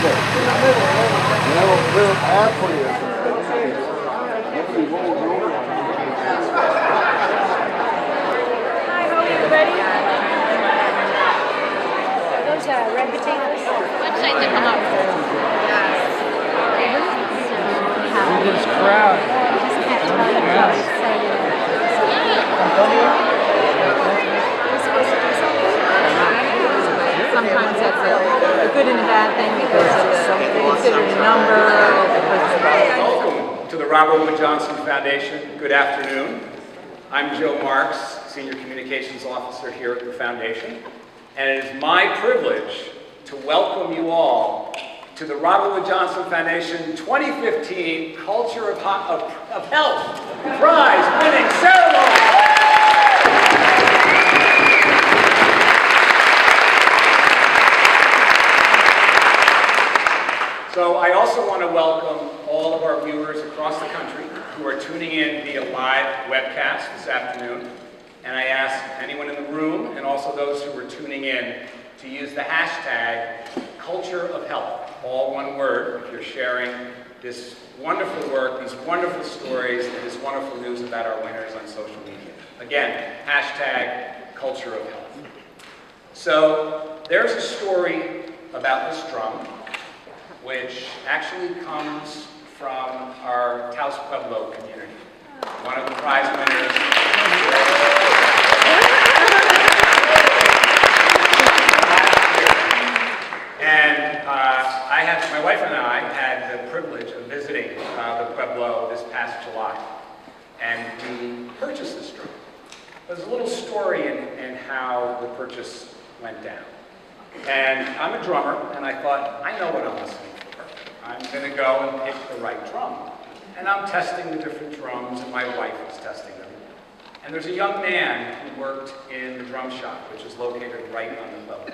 everybody. Those are red potatoes. Website to come up. Look at this crowd. Sometimes that's a good and a bad thing because they consider the number. Welcome to the Robert Wood Johnson Foundation. Good afternoon. I'm Joe Marx, Senior Communications Officer here at the Foundation, and it is my privilege to welcome you all to the Robert Wood Johnson Foundation 2015 Culture of Health Prize Winning Ceremony. So I also want to welcome all of our viewers across the country who are tuning in via live webcast this afternoon. And I ask anyone in the room and also those who are tuning in to use the hashtag Culture of Health, all one word, if you're sharing this wonderful work, these wonderful stories, and this wonderful news about our winners on social media. Again, hashtag Culture of Health. So there's a story about this drum, which actually comes from our Taos Pueblo community. One of the prize winners. And my wife and I had the privilege of visiting the Pueblo this past July. And we purchased this drum. There's a little story in how the purchase went down. And I'm a drummer, and I thought, I know what I'm listening for. I'm going to go and pick the right drum. And I'm testing the different drums, and my wife was testing them. And there's a young man who worked in the drum shop, which is located right on the level.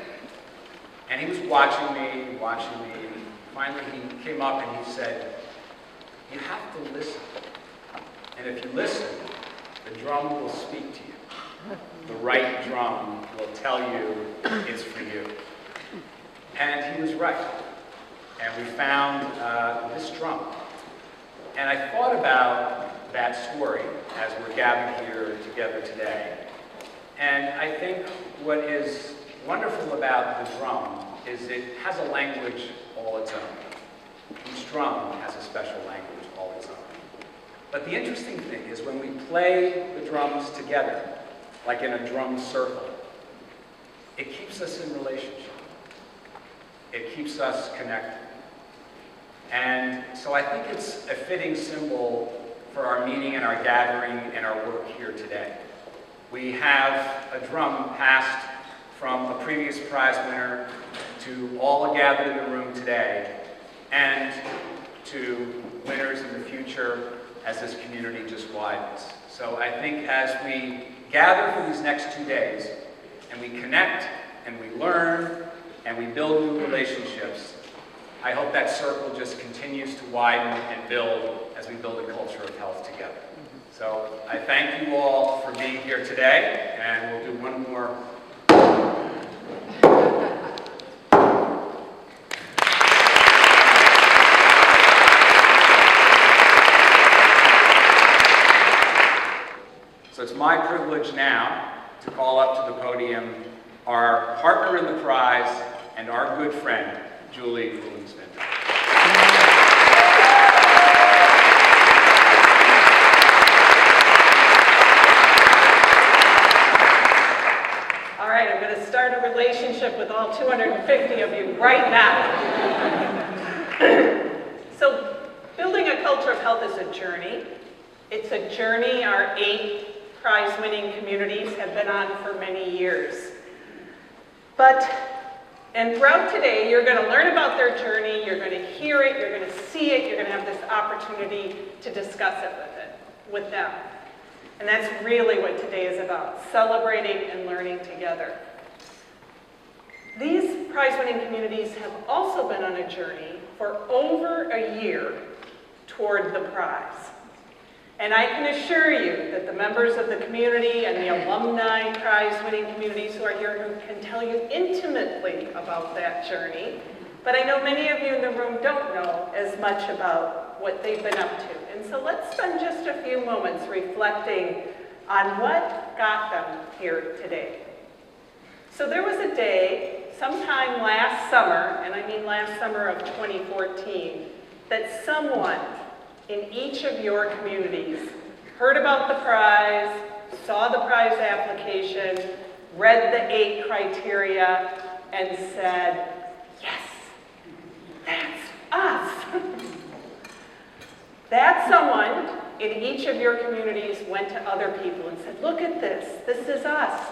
And he was watching me, and finally he came up and he said, you have to listen. And if you listen, the drum will speak to you. The right drum will tell you it's for you. And he was right. And we found this drum. And I thought about that story as we're gathered here together today. And I think what is wonderful about the drum is it has a language all its own. Each drum has a special language all its own. But the interesting thing is when we play the drums together, like in a drum circle, it keeps us in relationship. It keeps us connected. And so I think it's a fitting symbol for our meeting and our gathering and our work here today. We have a drum passed from a previous prize winner to all gathered in the room today and to winners in the future as this community just widens. So I think as we gather for these next 2 days and we connect and we learn and we build new relationships, I hope that circle just continues to widen and build as we build a culture of health together. So I thank you all for being here today, and we'll do one more. So it's my privilege now to call up to the podium our partner in the prize and our good friend, Julie Williamson. All right, I'm going to start a relationship with all 250 of you right now. So, building a culture of health is a journey. It's a journey our 8 prize-winning communities have been on for many years. And throughout today, you're going to learn about their journey, you're going to hear it, you're going to see it, you're going to have this opportunity to discuss it with them. And that's really what today is about, celebrating and learning together. These prize-winning communities have also been on a journey for over a year toward the prize. And I can assure you that the members of the community and the alumni prize-winning communities who are here who can tell you intimately about that journey, but I know many of you in the room don't know as much about what they've been up to. And so let's spend just a few moments reflecting on what got them here today. So there was a day, sometime last summer, and I mean last summer of 2014, that someone in each of your communities heard about the prize, saw the prize application, read the 8 criteria, and said, yes, that's us. That someone in each of your communities went to other people and said, look at this, this is us.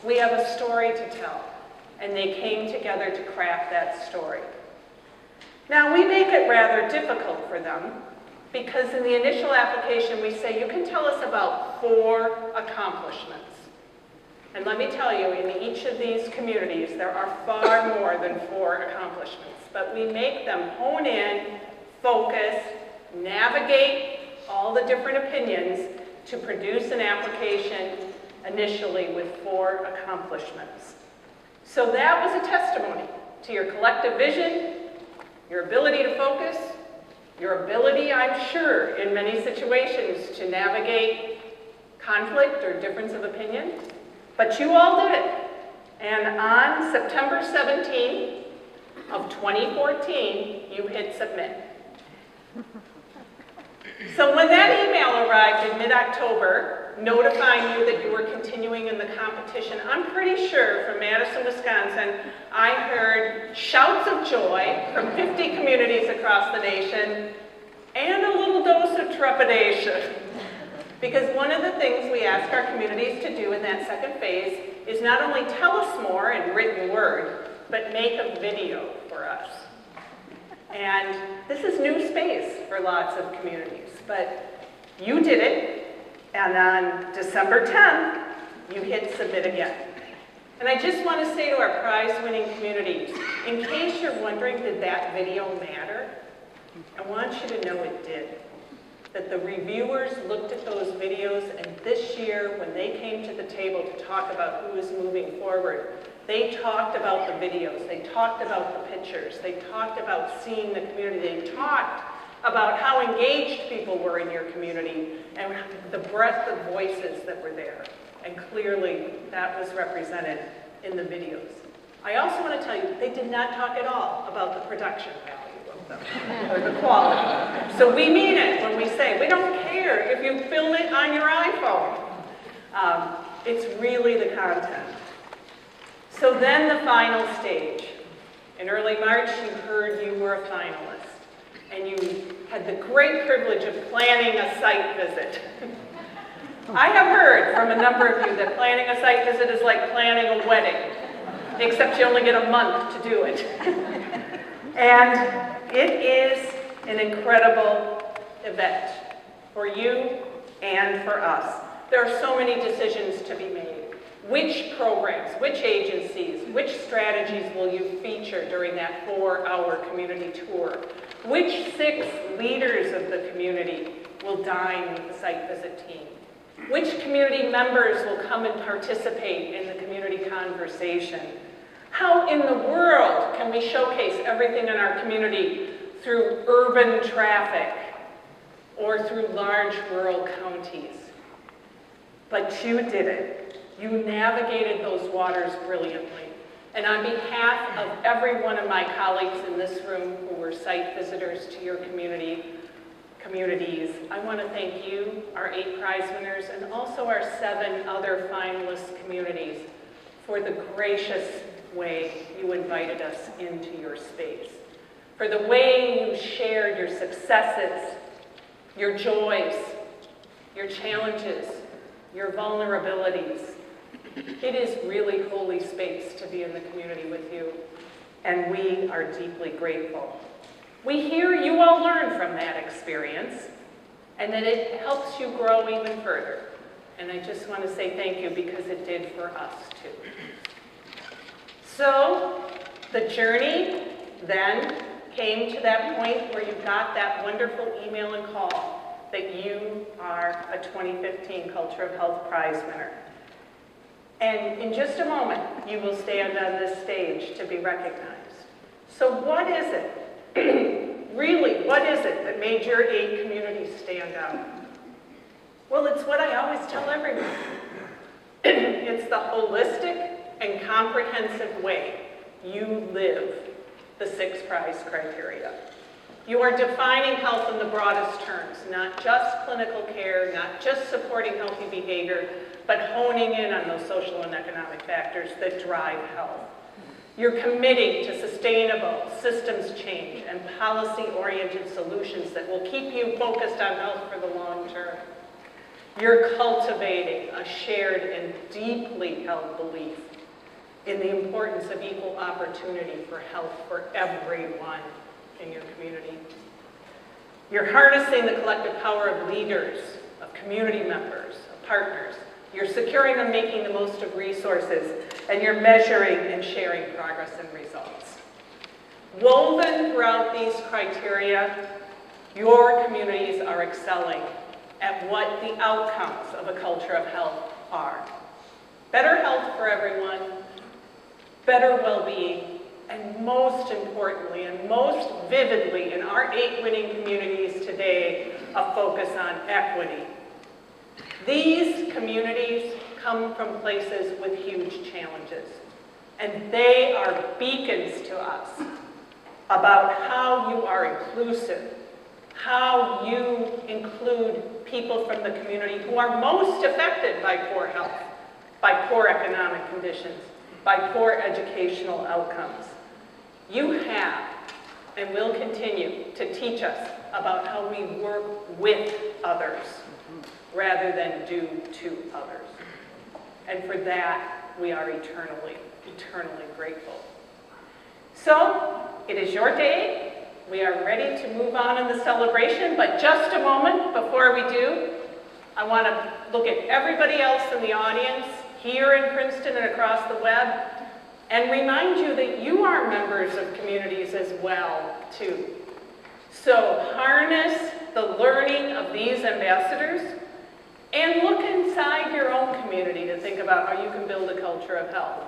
We have a story to tell. And they came together to craft that story. Now, we make it rather difficult for them because in the initial application we say, you can tell us about 4 accomplishments. And let me tell you, in each of these communities, there are far more than 4 accomplishments. But we make them hone in, focus, navigate all the different opinions to produce an application initially with 4 accomplishments. So that was a testimony to your collective vision, your ability to focus, your ability, I'm sure, in many situations to navigate conflict or difference of opinion. But you all did it. And on September 17th of 2014, you hit submit. So when that email arrived in mid-October, notifying you that you were continuing in the competition, I'm pretty sure from Madison, Wisconsin, I heard shouts of joy from 50 communities across the nation and a little dose of trepidation. Because one of the things we ask our communities to do in that second phase is not only tell us more in written word, but make a video for us. And this is new space for lots of communities, but you did it, and on December 10th, you hit submit again. And I just want to say to our prize-winning communities, in case you're wondering, did that video matter? I want you to know it did. That the reviewers looked at those videos, and this year, when they came to the table to talk about who was moving forward, they talked about the videos, they talked about the pictures, they talked about seeing the community, they talked about how engaged people were in your community and the breadth of voices that were there. And clearly, that was represented in the videos. I also want to tell you, they did not talk at all about the production value of them, or the quality. So we mean it when we say, we don't care if you film it on your iPhone. It's really the content. So then the final stage. In early March, you heard you were a finalist, and you had the great privilege of planning a site visit. I have heard from a number of you that planning a site visit is like planning a wedding, except you only get a month to do it. And it is an incredible event for you and for us. There are so many decisions to be made. Which programs, which agencies, which strategies will you feature during that 4-hour community tour? Which 6 leaders of the community will dine with the site visit team? Which community members will come and participate in the community conversation? How in the world can we showcase everything in our community through urban traffic or through large rural counties? But you did it. You navigated those waters brilliantly. And on behalf of every one of my colleagues in this room who were site visitors to your communities, I want to thank you, our 8 prize winners, and also our 7 other finalist communities for the gracious way you invited us into your space, for the way you shared your successes, your joys, your challenges, your vulnerabilities. It is really holy space to be in the community with you, and we are deeply grateful. We hear you all learn from that experience, and that it helps you grow even further. And I just want to say thank you because it did for us too. So the journey then came to that point where you got that wonderful email and call that you are a 2015 Culture of Health Prize winner. And in just a moment, you will stand on this stage to be recognized. So what is it? Really, what is it that made your 8 communities stand out? Well, it's what I always tell everyone. It's the holistic and comprehensive way you live the 6 prize criteria. You are defining health in the broadest terms, not just clinical care, not just supporting healthy behavior, but honing in on those social and economic factors that drive health. You're committing to sustainable systems change and policy-oriented solutions that will keep you focused on health for the long term. You're cultivating a shared and deeply held belief in the importance of equal opportunity for health for everyone in your community. You're harnessing the collective power of leaders, of community members, of partners. You're securing and making the most of resources, and you're measuring and sharing progress and results. Woven throughout these criteria, your communities are excelling at what the outcomes of a culture of health are. Better health for everyone, better well-being, and most importantly, and most vividly in our 8 winning communities today, a focus on equity. These communities come from places with huge challenges, and they are beacons to us about how you are inclusive, how you include people from the community who are most affected by poor health, by poor economic conditions, by poor educational outcomes. You have and will continue to teach us about how we work with others rather than do to others. And for that, we are eternally, eternally grateful. So, it is your day. We are ready to move on in the celebration, but just a moment before we do, I want to look at everybody else in the audience, here in Princeton and across the web, and remind you that you are members of communities as well, too. So harness the learning of these ambassadors and look inside your own community to think about how you can build a culture of health.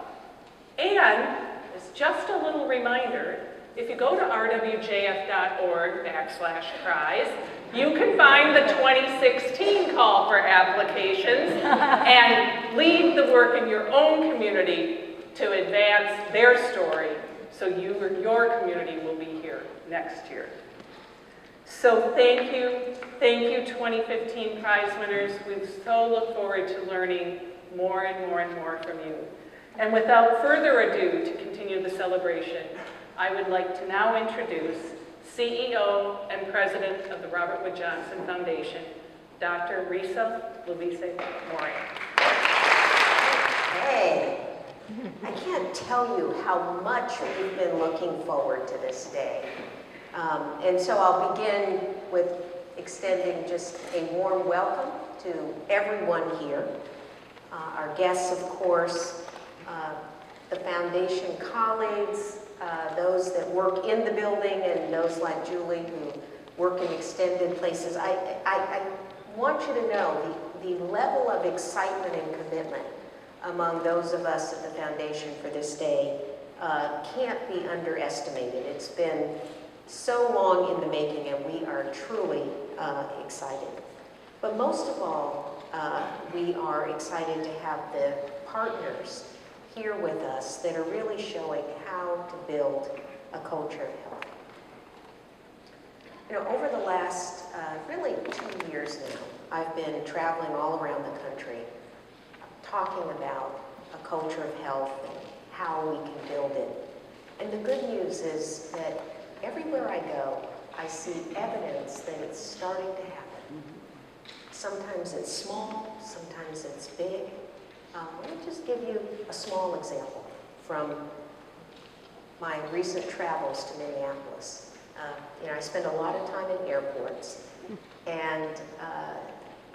And, as just a little reminder, if you go to rwjf.org/prize, you can find the 2016 call for applications and lead the work in your own community to advance their story so your community will be here next year. So thank you 2015 prize winners. We so look forward to learning more and more and more from you. And without further ado, to continue the celebration, I would like to now introduce CEO and President of the Robert Wood Johnson Foundation, Dr. Risa Louise-Morin. Hey, I can't tell you how much we've been looking forward to this day. And so I'll begin with extending just a warm welcome to everyone here. Our guests, of course, the foundation colleagues, those that work in the building, and those like Julie who work in extended places. I want you to know the level of excitement and commitment among those of us at the foundation for this day can't be underestimated. It's been so long in the making, and we are truly excited. But most of all, we are excited to have the partners here with us that are really showing how to build a culture of health. You know, over the last really 2 years now, I've been traveling all around the country talking about a culture of health and how we can build it. And the good news is that everywhere I go, I see evidence that it's starting to happen. Sometimes it's small, sometimes it's big. Let me just give you a small example from my recent travels to Minneapolis. You know, I spend a lot of time in airports, and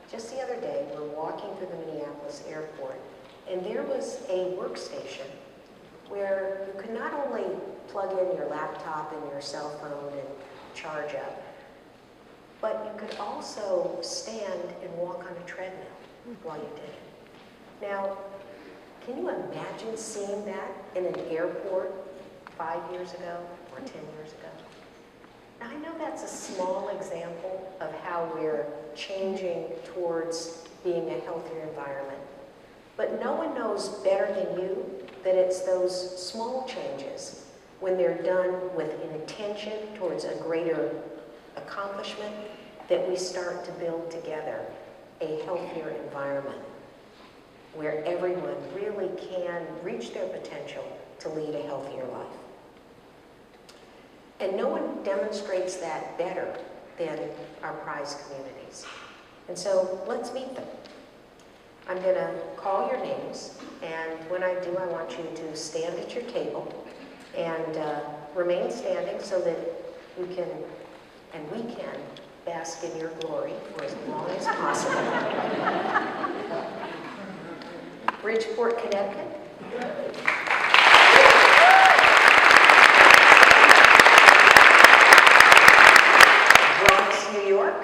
just the other day, we're walking through the Minneapolis airport, and there was a workstation where you could not only plug in your laptop and your cell phone and charge up, but you could also stand and walk on a treadmill while you did it. Now, can you imagine seeing that in an airport 5 years ago, or or 10 years ago. Now, I know that's a small example of how we're changing towards being a healthier environment, but no one knows better than you that it's those small changes, when they're done with an intention towards a greater accomplishment, that we start to build together a healthier environment where everyone really can reach their potential to lead a healthier life. And no one demonstrates that better than our prize communities. And so let's meet them. I'm going to call your names, and when I do, I want you to stand at your table and remain standing so that you can, and we can, bask in your glory for as long as possible. Bridgeport, Connecticut. Bronx, New York.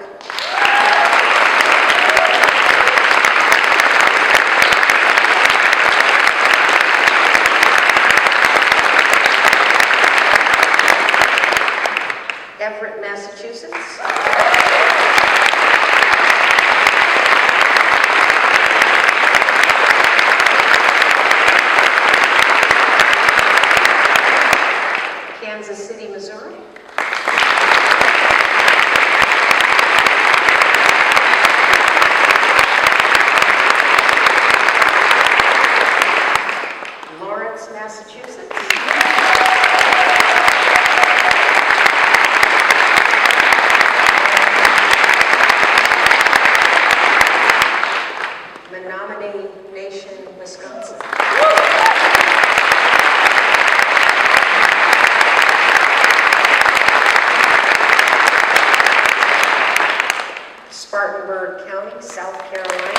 Everett, Massachusetts. Kansas City, Missouri. Lawrence, Massachusetts. Menominee Nation, Wisconsin. Spartanburg County, South Carolina.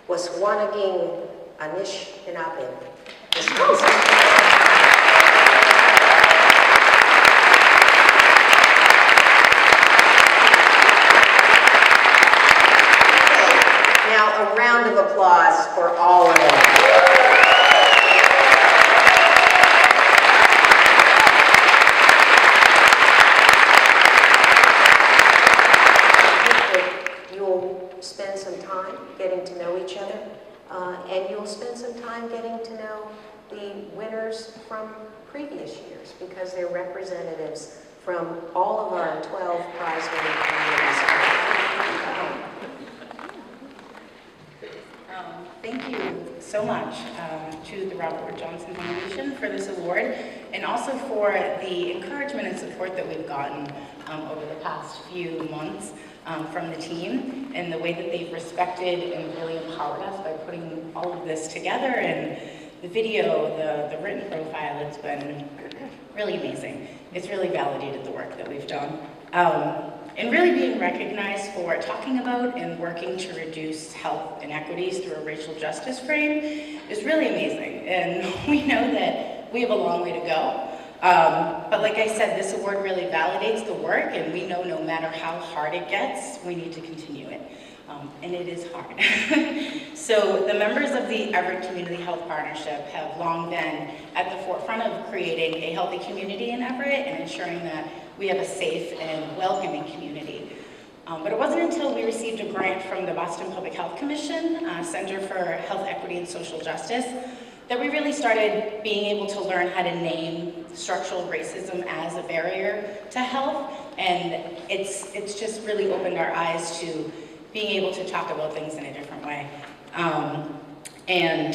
Waaswaaganing Anishinaabeg, Wisconsin. Now, a round of applause for all of them. You'll spend some time getting to know each other, and you'll spend some time getting to know the winners from previous years, because they're representatives from all of our 12 prize-winning communities. Thank you so much to the Robert Wood Johnson Foundation for this award, and also for the encouragement and support that we've gotten over the past few months from the team, and the way that they've respected and really empowered us by putting all of this together, and the video, the written profile. It's been really amazing. It's really validated the work that we've done. And really being recognized for talking about and working to reduce health inequities through a racial justice frame is really amazing. And we know that we have a long way to go. But like I said, this award really validates the work, and we know no matter how hard it gets, we need to continue it. And it is hard. So the members of the Everett Community Health Partnership have long been at the forefront of creating a healthy community in Everett and ensuring that we have a safe and welcoming community. But it wasn't until we received a grant from the Boston Public Health Commission, Center for Health Equity and Social Justice, that we really started being able to learn how to name structural racism as a barrier to health. And it's just really opened our eyes to being able to talk about things in a different way. And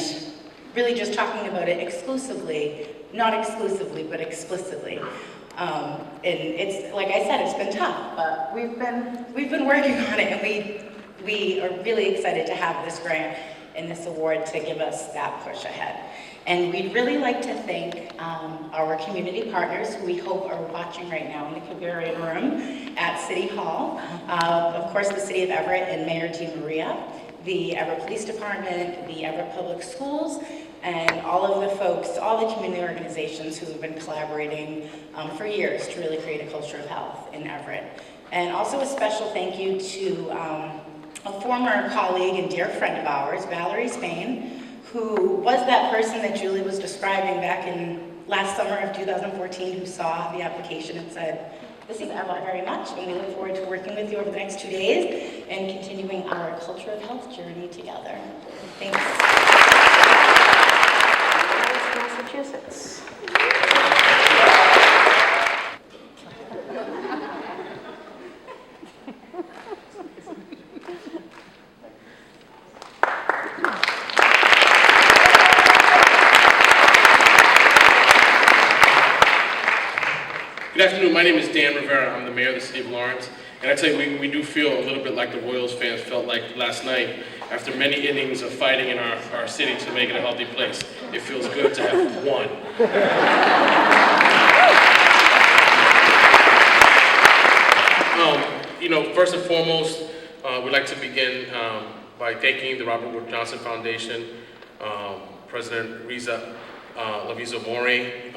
really just talking about it exclusively, not exclusively, but explicitly. And it's, like I said, it's been tough, but we've been working on it, and we are really excited to have this grant and this award to give us that push ahead. And we'd really like to thank our community partners, who we hope are watching right now in the Kibera room at City Hall. Of course, the City of Everett and Mayor DeMaria, the Everett Police Department, the Everett Public Schools, and all of the folks, all the community organizations who have been collaborating for years to really create a culture of health in Everett. And also a special thank you to a former colleague and dear friend of ours, Valerie Spain, who was that person that Julie was describing back in last summer of 2014, who saw the application and said, "This is Emma very much, and we look forward to working with you over the next 2 days and continuing our culture of health journey together." Thanks. Massachusetts. Good afternoon, my name is Dan Rivera. I'm the mayor of the city of Lawrence. And I tell you, we do feel a little bit like the Royals fans felt like last night. After many innings of fighting in our city to make it a healthy place, it feels good to have won. First and foremost, we'd like to begin by thanking the Robert Wood Johnson Foundation, President Riza Lavizo-Mori,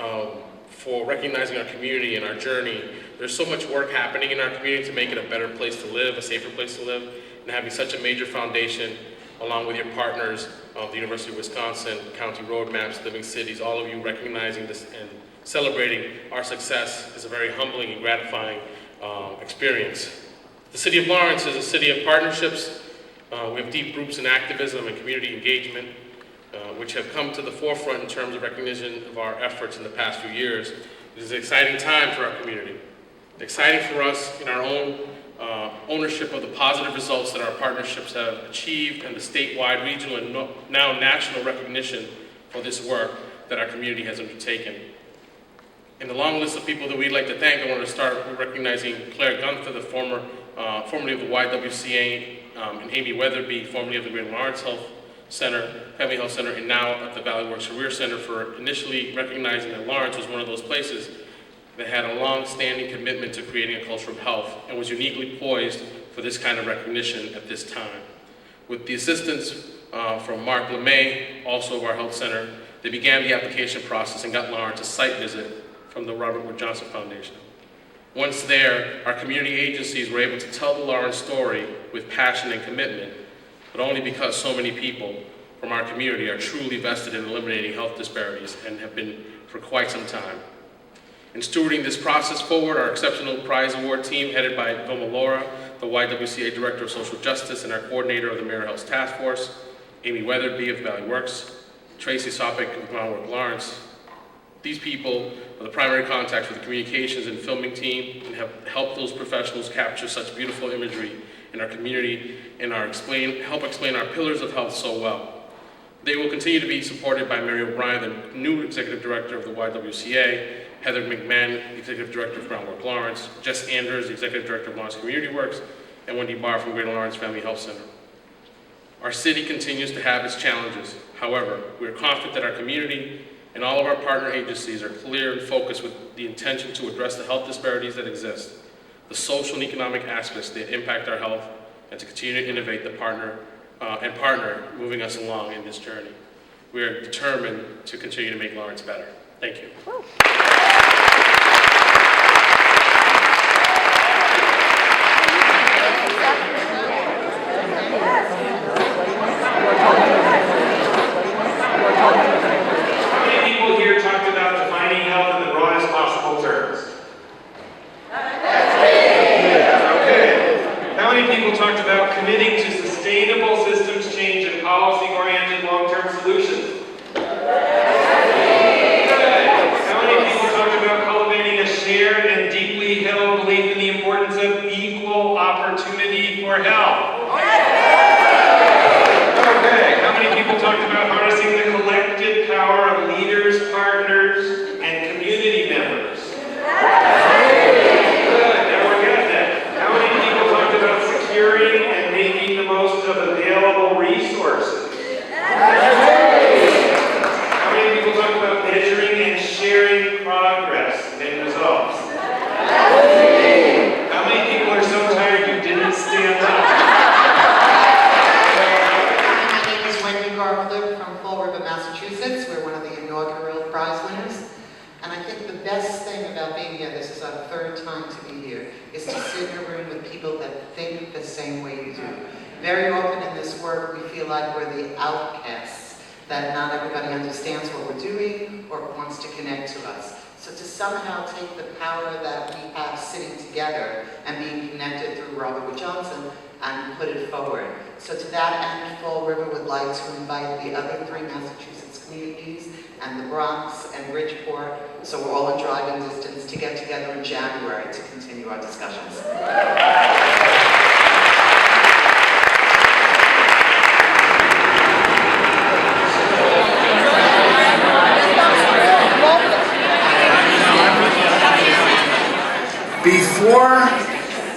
for recognizing our community and our journey. There's so much work happening in our community to make it a better place to live, a safer place to live, and having such a major foundation, along with your partners of the University of Wisconsin, County Roadmaps, Living Cities, all of you recognizing this and celebrating our success is a very humbling and gratifying experience. The city of Lawrence is a city of partnerships. We have deep roots in activism and community engagement, which have come to the forefront in terms of recognition of our efforts in the past few years. It is an exciting time for our community. Exciting for us in our own ownership of the positive results that our partnerships have achieved and the statewide, regional, and now national recognition for this work that our community has undertaken. In the long list of people that we'd like to thank, I want to start with recognizing Claire Gunther, the formerly of the YWCA, and Amy Weatherby, formerly of the Greater Lawrence Family Health Center, and now at the Valley Works Career Center, for initially recognizing that Lawrence was one of those places that had a long-standing commitment to creating a culture of health and was uniquely poised for this kind of recognition at this time. With the assistance from Mark LeMay, also of our health center, they began the application process and got Lawrence a site visit from the Robert Wood Johnson Foundation. Once there, our community agencies were able to tell the Lawrence story with passion and commitment, but only because so many people from our community are truly vested in eliminating health disparities and have been for quite some time. In stewarding this process forward, our Exceptional Prize Award team, headed by Vilma Lora, the YWCA Director of Social Justice and our coordinator of the Mayor Health Task Force, Amy Weatherby of Valley Works, Tracy Sopik of McMann-GroundworkLawren. These people are the primary contact for the communications and filming team and have helped those professionals capture such beautiful imagery in our community and help explain our pillars of health so well. They will continue to be supported by Mary O'Brien, the new Executive Director of the YWCA, Heather McMahon, Executive Director of Groundwork-Lawrence, Jess Anders, Executive Director of Lawrence Community Works, and Wendy Bar from Greater Lawrence Family Health Center. Our city continues to have its challenges. However, we are confident that our community and all of our partner agencies are clear and focused with the intention to address the health disparities that exist, the social and economic aspects that impact our health, and to continue to innovate and partner moving us along in this journey. We are determined to continue to make Lawrence better. Thank you. Committing to sustainable systems change and policy-oriented long-term solutions. Good. How many people talked about cultivating a shared and deeply held belief in the importance of equal opportunity for health? Okay. How many people talked about harnessing the collective power of leaders, partners, and community members? Good. Now we're getting that. How many people talked about securing and making the most of available resources? How many people talk about measuring and sharing progress and results? How many people are so tired you didn't stand up? My name is Wendy Garf-Lipp from Fall River, Massachusetts. We're one of the inaugural prize often in this work, we feel like we're the outcasts, that not everybody understands what we're doing or wants to connect to us. So to somehow take the power that we have sitting together and being connected through Robert Wood Johnson and put it forward. So to that end, Fall River would like to invite the other 3 Massachusetts communities and the Bronx and Bridgeport, so we're all in driving distance, to get together in January to continue our discussions.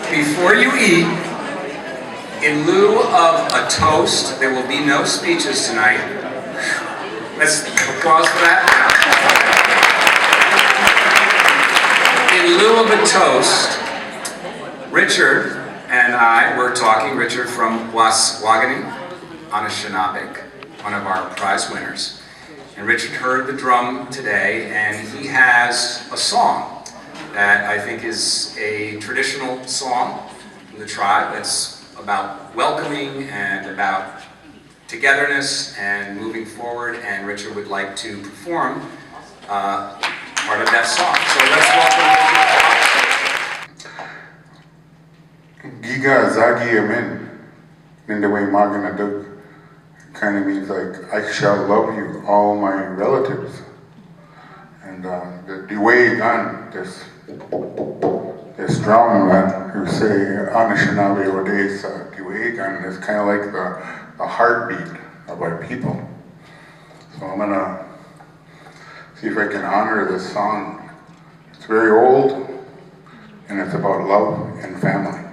Before you eat, in lieu of a toast, there will be no speeches tonight. Let's applause for that. In lieu of a toast, Richard and I were talking, Richard from Waaswaaganing Anishinaabeg, one of our prize winners. And Richard heard the drum today, and he has a song that I think is a traditional song from the tribe that's about welcoming and about togetherness and moving forward, and Richard would like to perform part of that song. So let's welcome Richard. Giga Zagi Amen. In the way Maganaduk kind of means like, I shall love you, all my relatives. And the way gun, this drum that you say Anishinaabe Odes, the way gun is kind of like the heartbeat of our people. So I'm gonna see if I can honor this song. It's very old, and it's about love and family.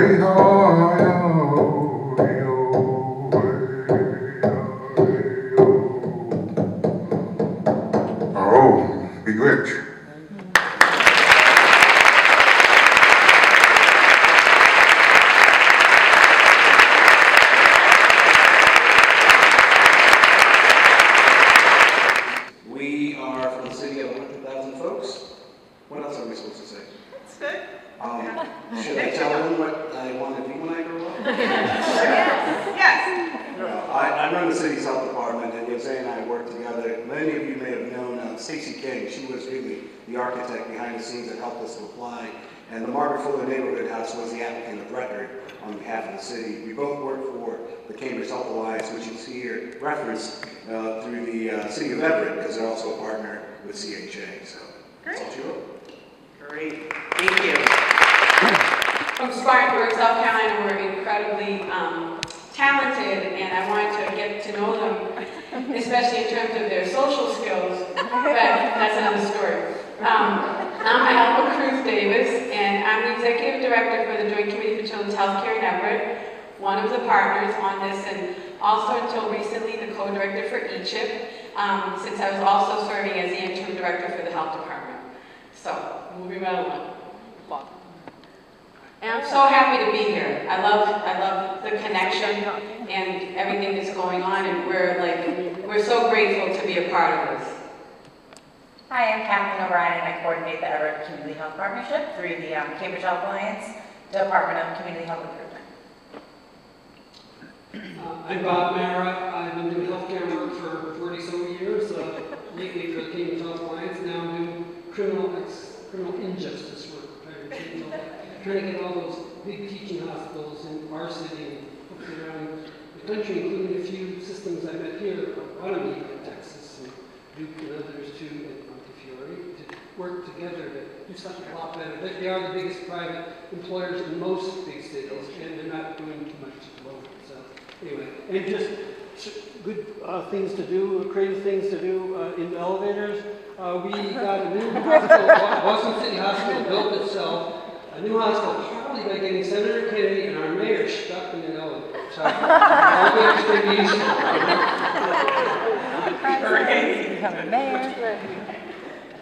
Oh, bewitch. We are from the city of 100,000 folks. What else are we supposed to say? That's good. Should I tell them what I want to be when I grow up? Yes. I run the city's health department, and Jose and I work together. Many of you may have known Stacey King. She was really the architect behind the scenes that helped us to apply. And the Margaret Fuller Neighborhood House was the applicant of record on behalf of the city. We both work for the Cambridge Health Alliance, which is here referenced through the city of Everett, because they're also a partner with CHA. So that's all you wrote. Great. Thank you. From Spartanburg, South Carolina, we're incredibly talented, and I wanted to get to know them, especially in terms of their social skills, but that's another story. I'm Alma Cruz Davis, and I'm the Executive Director for the Joint Committee for Children's Healthcare in Everett, one of the partners on this, and also until recently the co-director for ECHIP, since I was also serving as the interim director for the health department. So, moving right along. And I'm so happy to be here. I love the connection and everything that's going on, and we're so grateful to be a part of this. Hi, I'm Kathleen O'Brien, and I coordinate the Everett Community Health Partnership through the Cambridge Health Alliance, Department of Community Health Improvement. I'm Bob Mara. I've been doing healthcare work for 40-so years, lately for the Cambridge Health Alliance. Now I'm doing criminal injustice work, trying to get all those big teaching hospitals in our city and hopefully around the country, including a few systems I met here, like Menominee in Texas, and Duke and others too, and Montefiore, to work together to do something a lot better. They are the biggest private employers in most big cities, and they're not doing too much at the moment. So anyway, and just good things to do, creative things to do in the elevators. We got a new hospital, Boston City Hospital built itself, a new hospital partly by getting Senator Kennedy and our mayor stuck in an elevator. So elevators can be useful.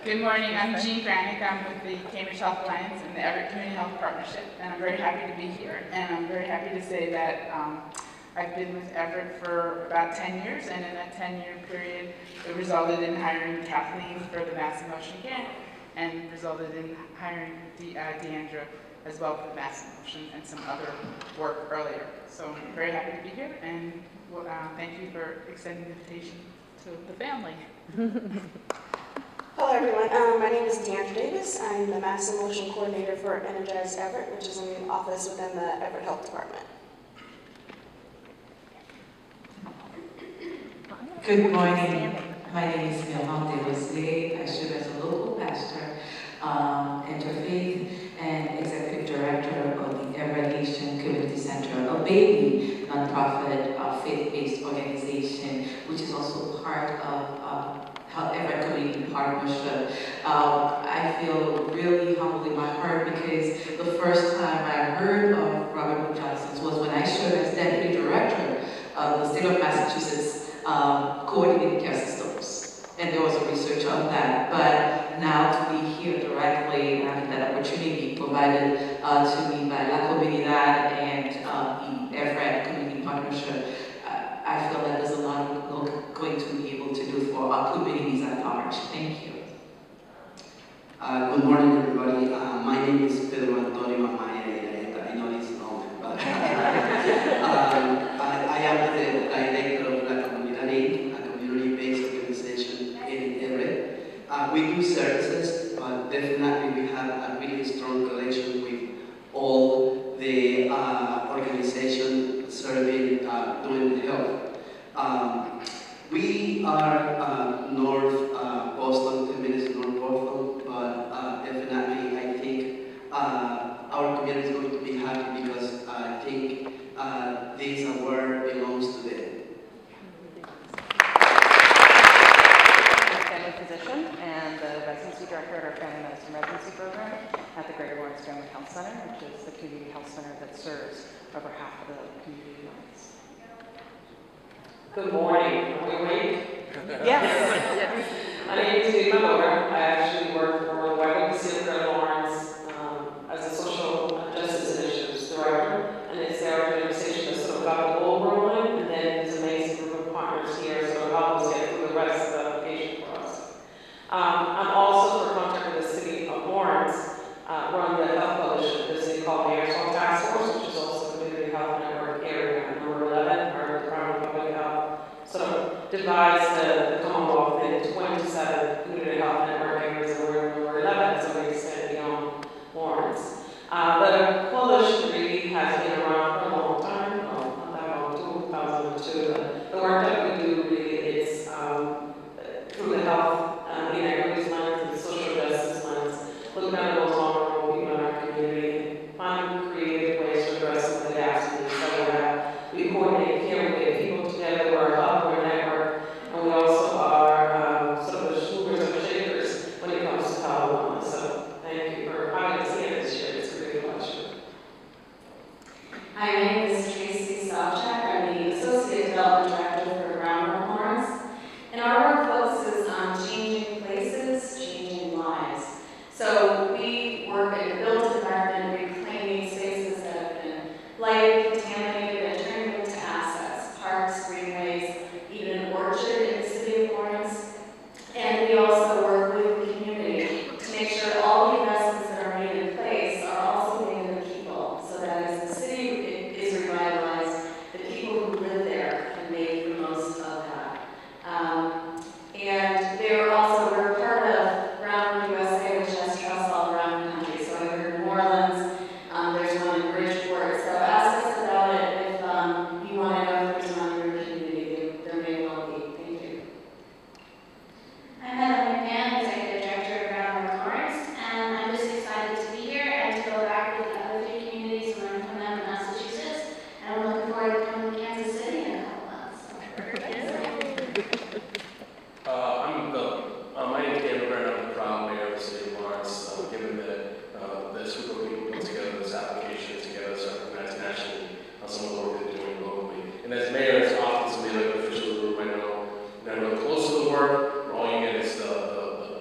Good morning, I'm Jean Granick. I'm with the Cambridge Health Alliance and the Everett Community Health Partnership, and I'm very happy to be here. And I'm very happy to say that I've been with Everett for about 10 years, and in that 10-year period, it resulted in hiring Kathleen for the Mass Motion grant, and resulted in hiring Deandra as well for the Mass Motion and some other work earlier. So I'm very happy to be here, and thank you for extending the invitation to the family. Hello everyone, my name is Deandra Davis. I'm the Mass Motion Coordinator for Energize Everett, which is an office within the Everett Health Department. Good morning. My name is Vilma. I serve as a local pastor, interfaith, and executive director of the Everett Community Center, a baby nonprofit faith-based organization, which is also part of Everett Community Partnership. I feel really humbled in my heart because the first time I heard of Robert Wood Johnson was when I served as deputy director of the state of Massachusetts coordinated care systems, and there was a research on that. But now to be here directly and having that opportunity provided to me by La Comunidad and the Everett Community Partnership, I feel that there's a lot we're going to be able to do for our communities at large. Thank you. Good morning, everybody. My name is Pedro Antonio Amaya, and I know it's long, but I am the director of La Comunidad Inc., a community-based organization in Everett. We do services, but definitely we have a really strong connection with all the organizations serving doing health. We are north Boston, 10 minutes north Boston, but definitely I think our community is going to be happy because I think this award belongs to them. I'm a family physician and the residency director at our family medicine residency program at the Greater Lawrence Family Health Center, which is the community health center that serves over half of the community units. Good morning. Are we awake? Yes. My name is Lora. I actually work for Weed and Lawrence as a social justice initiatives director, and it's their organization that sort of got the ball rolling, and then there's an amazing group of partners here sort of help us get through the rest of the application for us. I'm also for contact with the city of Lawrence, run the health coalition, the city called Mayor's Health Task Force, which is also the community health network area number 11, or Department of Public Health. Sort of divides the Commonwealth into 27 community health network areas, and we're number 11, so we extend beyond Lawrence. The coalition really has been around for a long time, not that long, 2002. The work that we do really is through the health inequities lens and social justice lens, looking at those vulnerable people in our community, finding creative ways to address some of the gaps in the study that we coordinate here, we get people together who are a network, and we also are sort of the movers and shakers when it comes to health and wellness. So thank you for having us here this year. It's a great pleasure. Hi, my name is Tracy Sawchuk. I'm the Associate Development Director for Groundwork Lawrence, and our work focuses on changing places, changing lives. So we work in a built environment, reclaiming spaces that have been blighted, contaminated, and turning them into assets, parks, greenways, even an orchard in the city of Lawrence. And we also work with the community to make sure all the investments that are made in place are also made in the people, so that as the city is revitalized, the people who live there can make the most of that. And we're part of Groundwork USA, which has trusts all around the country. So I heard New Orleans, there's one in Bridgeport. So ask us about it if you want to know if there's one in your community. There may well be. Thank you. I'm Heather McMann, Executive Director of Groundwork Lawrence, and I'm just excited to be here and to go back with the other three communities and learn from them in Massachusetts. And I'm looking forward to coming to Kansas City in a couple months. My name is David Brennan. I'm the proud mayor of the city of Lawrence. Given that this group of people put together this application together, so recognized nationally on some of the work they're doing locally. And as mayor, it's often somebody like official of the group I know, not really close to the work, but all you get is the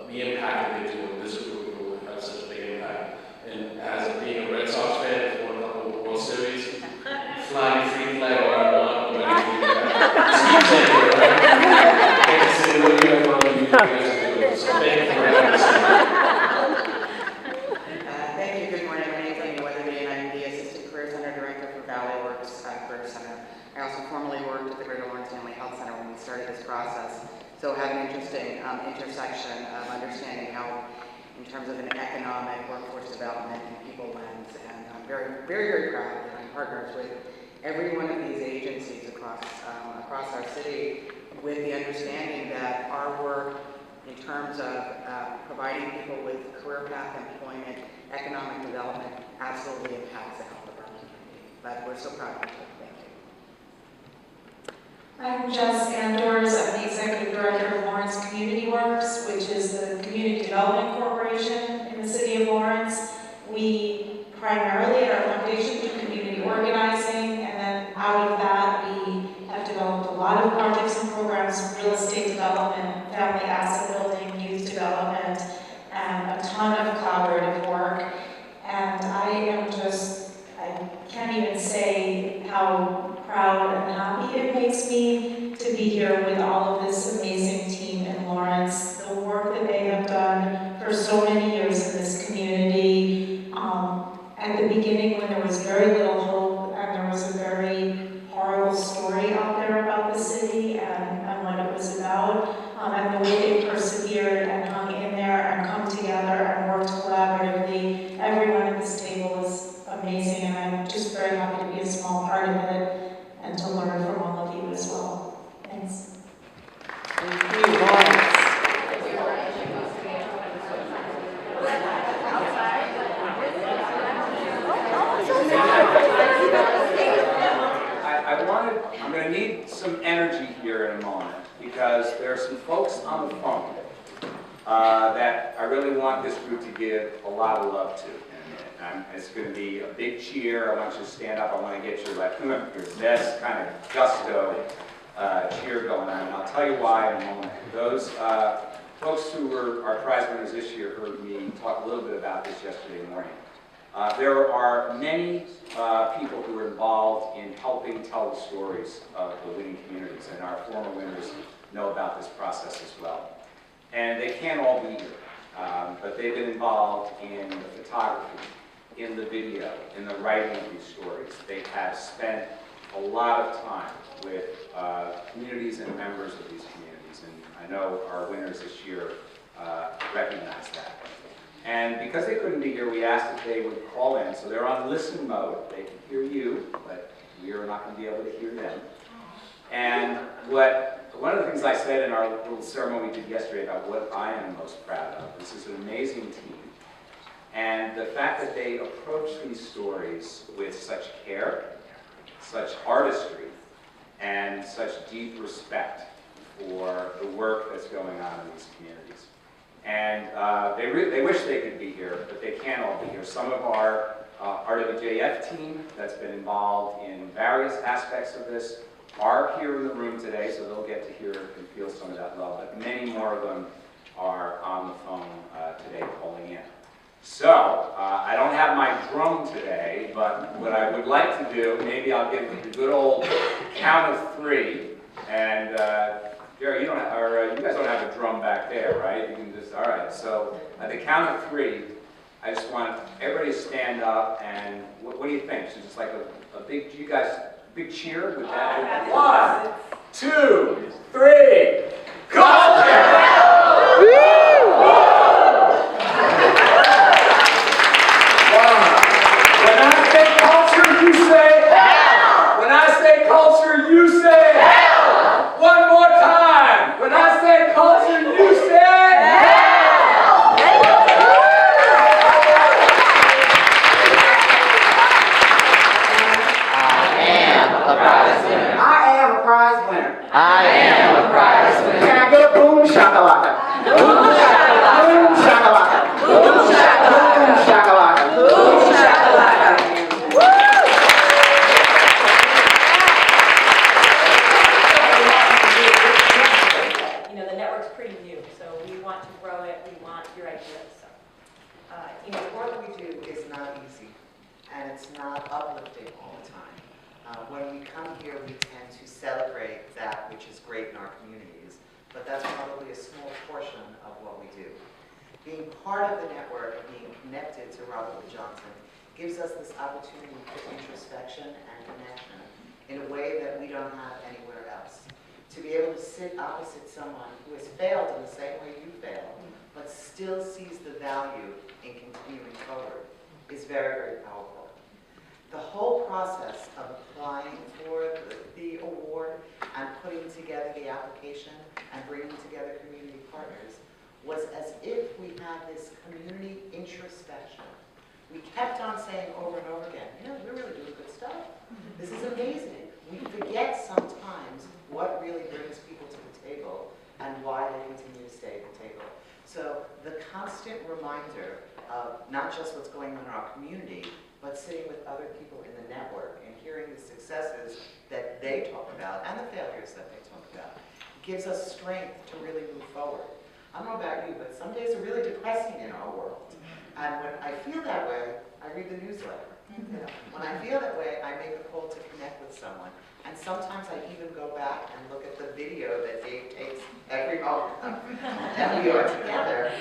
impact that they do. And this group of people have such a big impact. And as being a Red Sox fan, won a couple of World Series, flying free flag all you want, but I can do that. Kansas City, what do you guys want to do? So thank you for having us. Thank you. Good morning. My name is Amy Weatherby, and I'm the Assistant Career Center Director for Valley Works Career Center. I also formerly worked at the Greater Lawrence Family Health Center when we started this process. So I have an interesting intersection of understanding health in terms of an economic, workforce development, and people lens. And I'm very, very, very proud that I'm partners with every one of these agencies across our city, with the understanding that our work in terms of providing people with career path employment, economic development, absolutely impacts the health of our community. But we're so proud of it. Thank you. I'm Jess Andors. I'm the Executive Director of Lawrence Community Works, which is the community development corporation in the city of Lawrence. We primarily at our foundation do community organizing, and then out of that we have developed a lot of projects and programs, real estate development, family asset building, youth development, and a ton of collaborative work. And I can't even say how proud and happy it makes me to be here with all of this amazing team in Lawrence. The work that they have done for so many years in this community. At the beginning, when there was very little hope and there was a very horrible story out there about the city and what it was about, and the way they persevered and hung in there and come together and worked collaboratively. Everyone at this table is amazing, and I'm just very happy to be a small part of it and to learn from all of you as well. Thanks. Thank you, Lawrence. I'm going to need some energy here in a moment because there are some folks on the phone that I really want this group to give a lot of love to. minute. It's going to be a big cheer. I want you to stand up. I want to get your best kind of gusto cheer going on. And I'll tell you why in a moment. Those folks who were our prize winners this year heard me talk a little bit about this yesterday morning. There are many people who are involved in helping tell the stories of the winning communities, and our former winners know about this process as well. And they can't all be here, but they've been involved in the photography, in the video, in the writing of these stories. They have spent a lot of time with communities and members of these communities, and I know our winners this year recognize that. And because they couldn't be here, we asked if they would call in. So they're on listen mode. They can hear you, but we are not going to be able to hear them. And one of the things I said in our little ceremony we did yesterday about what I am most proud of, this is an amazing team. And the fact that they approach these stories with such care, such artistry, and such deep respect for the work that's going on in these communities. And they wish they could be here, but they can't all be here. Some of our RWJF team that's been involved in various aspects of this are here in the room today, so they'll get to hear and feel some of that love. But many more of them are on the phone today calling in. So, I don't have my drum today, but what I would like to do, maybe I'll give you the good old count of 3, and Jerry, you guys don't have a drum back there, right? You can just, all right. So at the count of 3, I just want everybody to stand up, and what do you think? So just like a big, you guys, big cheer with that? 1, 2, 3, culture! When I say culture, you say hell! When I say culture, you say hell! One more time! When I say culture, you say hell! I am a prize winner. I am a prize winner. Can I get a boom shakalaka? Boom shakalaka. Boom shakalaka. Boom shakalaka. Boom shakalaka. Boom shakalaka. You know, the network's pretty new, so we want to grow it. We want your ideas. So, The work we do is not easy, and it's not uplifting all the time. When we come here, we tend to celebrate that which is great in our communities, but that's probably a small portion of what we do. Being part of the network, being connected to Robert Wood Johnson, gives us this opportunity for introspection and connection in a way that we don't have anywhere else. To be able to sit opposite someone who has failed in the same way you failed, but still sees the value in continuing forward is very, very powerful. The whole process of applying for the award and putting together the application and bringing together community partners was as if we had this community introspection. We kept on saying over and over again, we're really doing good stuff. This is amazing. We forget sometimes what really brings people to the table and why they continue to stay at the table. So the constant reminder of not just what's going on in our community, but sitting with other people in the network and hearing the successes that they talk about and the failures that they talk about gives us strength to really move forward. I don't know about you, but some days are really depressing in our world. And when I feel that way, I read the newsletter. When I feel that way, I make a call to connect with someone. And sometimes I even go back and look at the video that Dave takes every moment that we are together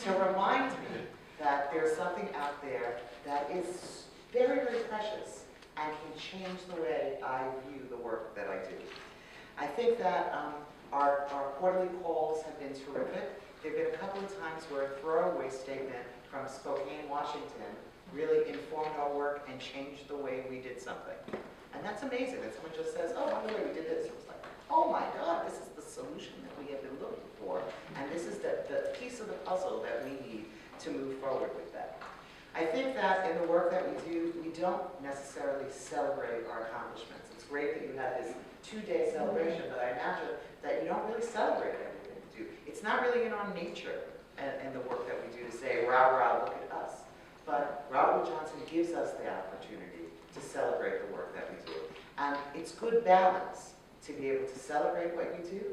to remind me that there's something out there that is very, very precious and can change the way I view the work that I do. I think that our quarterly calls have been terrific. There have been a couple of times where a throwaway statement from Spokane, Washington really informed our work and changed the way we did something. And that's amazing that someone just says, oh, by the way, we did this. It was like, oh my God, this is the solution that we have been looking for. And this is the piece of the puzzle that we need to move forward with that. I think that in the work that we do, we don't necessarily celebrate our accomplishments. It's great that you had this 2-day celebration, but I imagine that you don't really celebrate everything we do. It's not really in our nature and the work that we do to say, rah, rah, look at us. but Robert Wood Johnson gives us the opportunity to celebrate the work that we do. And it's good balance to be able to celebrate what you do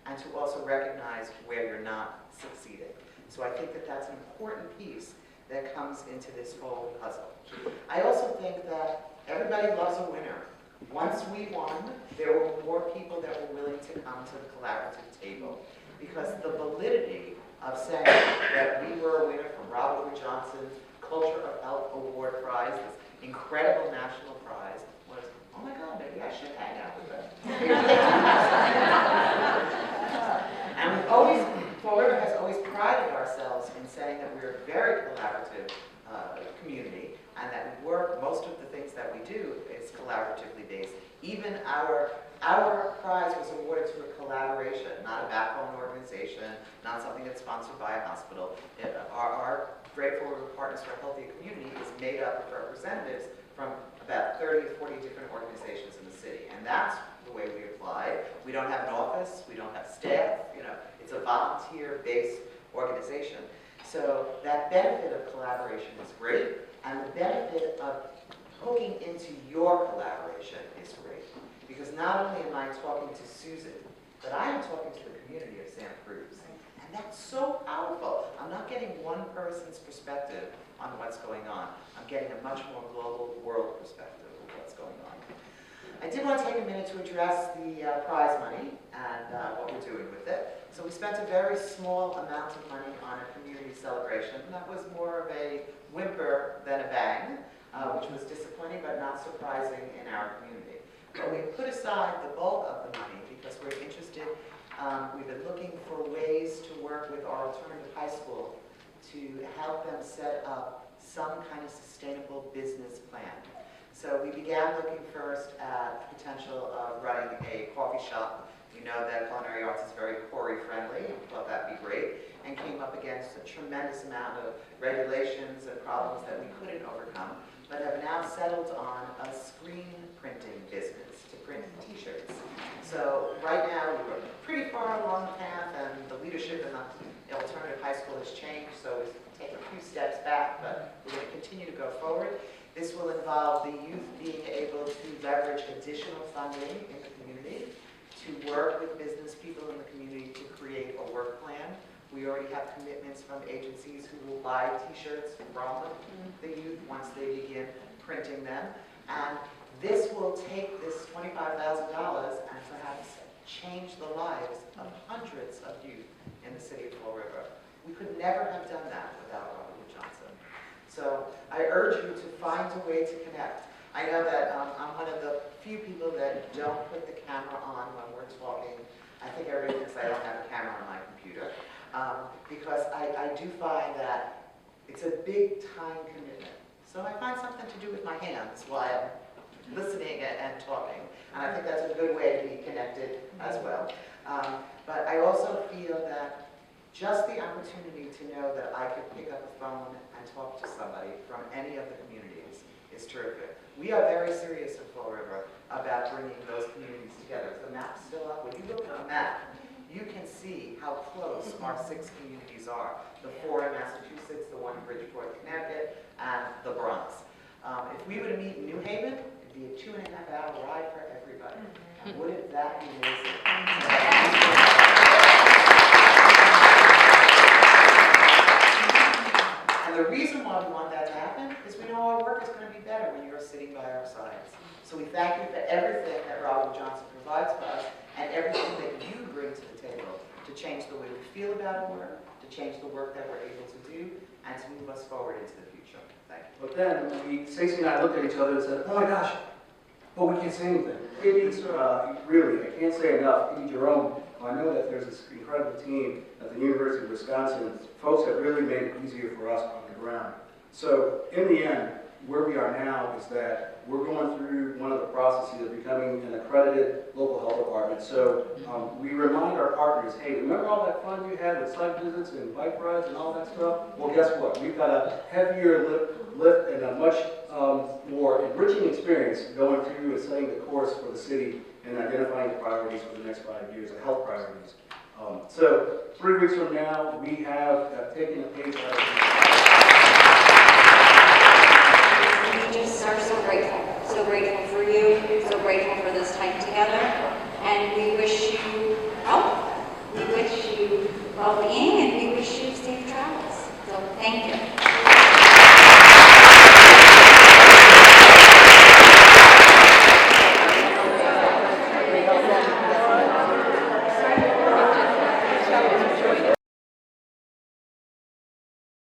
and to also recognize where you're not succeeding. So I think that that's an important piece that comes into this whole puzzle. I also think that everybody loves a winner. Once we won, there were more people that were willing to come to the collaborative table, because the validity of saying that we were a winner from Robert Wood Johnson's Culture of Health Award Prize, this incredible national prize, was, oh my God, maybe I should hang out with them. And we've always, Fall River has always prided ourselves in saying that we're a very collaborative community, and that we work, most of the things that we do is collaboratively based. Even our prize was awarded to a collaboration, not a backbone organization, not something that's sponsored by a hospital. Our Grateful River Partners for a Healthy Community is made up of representatives from about 30 to 40 different organizations in the city, and that's the way we apply. We don't have an office, we don't have staff, it's a volunteer-based organization. So that benefit of collaboration is great, and the benefit of hooking into your collaboration is great. Because not only am I talking to Susan, but I am talking to the community of Santa Cruz. And that's so powerful. I'm not getting one person's perspective on what's going on. I'm getting a much more global world perspective of what's going on. I did want to take a minute to address the prize money and what we're doing with it. So we spent a very small amount of money on a community celebration. And that was more of a whimper than a bang, which was disappointing but not surprising in our community. But we put aside the bulk of the money because we're interested. We've been looking for ways to work with our alternative high school to help them set up some kind of sustainable business plan. So we began looking first at the potential of running a coffee shop. We know that culinary arts is very Corey friendly, and we thought that'd be great, and came up against a tremendous amount of regulations and problems that we couldn't overcome, but have now settled on a screen printing business to print t-shirts. So right now we're pretty far along the path, and the leadership in the alternative high school has changed, so we've taken a few steps back, but we're going to continue to go forward. This will involve the youth being able to leverage additional funding in the community, to work with business people in the community to create a work plan. We already have commitments from agencies who will buy t-shirts from the youth once they begin printing them. And this will take this $25,000 and perhaps change the lives of hundreds of youth in the city of Fall River. We could never have done that without Robert Wood Johnson. So I urge you to find a way to connect. I know that I'm one of the few people that don't put the camera on when we're talking. I think everybody thinks I don't have a camera on my computer. Because I do find that it's a big time commitment. So I find something to do with my hands while I'm listening and talking. And I think that's a good way to be connected as well. But I also feel that just the opportunity to know that I could pick up a phone and talk to somebody from any of the communities is terrific. We are very serious in Fall River about bringing those communities together. Is the map still up? When you look at the map, you can see how close our 6 communities are. The 4 in Massachusetts, the 1 in Bridgeport, Connecticut, and the Bronx. If we were to meet in New Haven, it'd be a 2.5-hour ride for everybody. And wouldn't that be amazing? And the reason why we want that to happen is we know our work is going to be better when you're sitting by our sides. So we thank you for everything that Robert Johnson provides for us and everything that you bring to the table to change the way we feel about our work, to change the work that we're able to do, and to move us forward into the future. Thank you. But then, Stacey and I looked at each other and said, oh my gosh, but we can't say anything. It needs, really, I can't say enough, Eddie Jerome. I know that there's this incredible team at the University of Wisconsin, folks that really made it easier for us on the ground. So in the end, where we are now is that we're going through one of the processes of becoming an accredited local health department. So we remind our partners, hey, remember all that fun you had with site visits and bike rides and all that stuff? Well, guess what? We've got a heavier lift and a much more enriching experience going through and setting the course for the city and identifying the priorities for the next 5 years, the health priorities. So 3 weeks from now, we have taken a page out of so grateful for you, so grateful for this time together, and we wish you health, we wish you well-being, and we wish you safe travels. So thank you.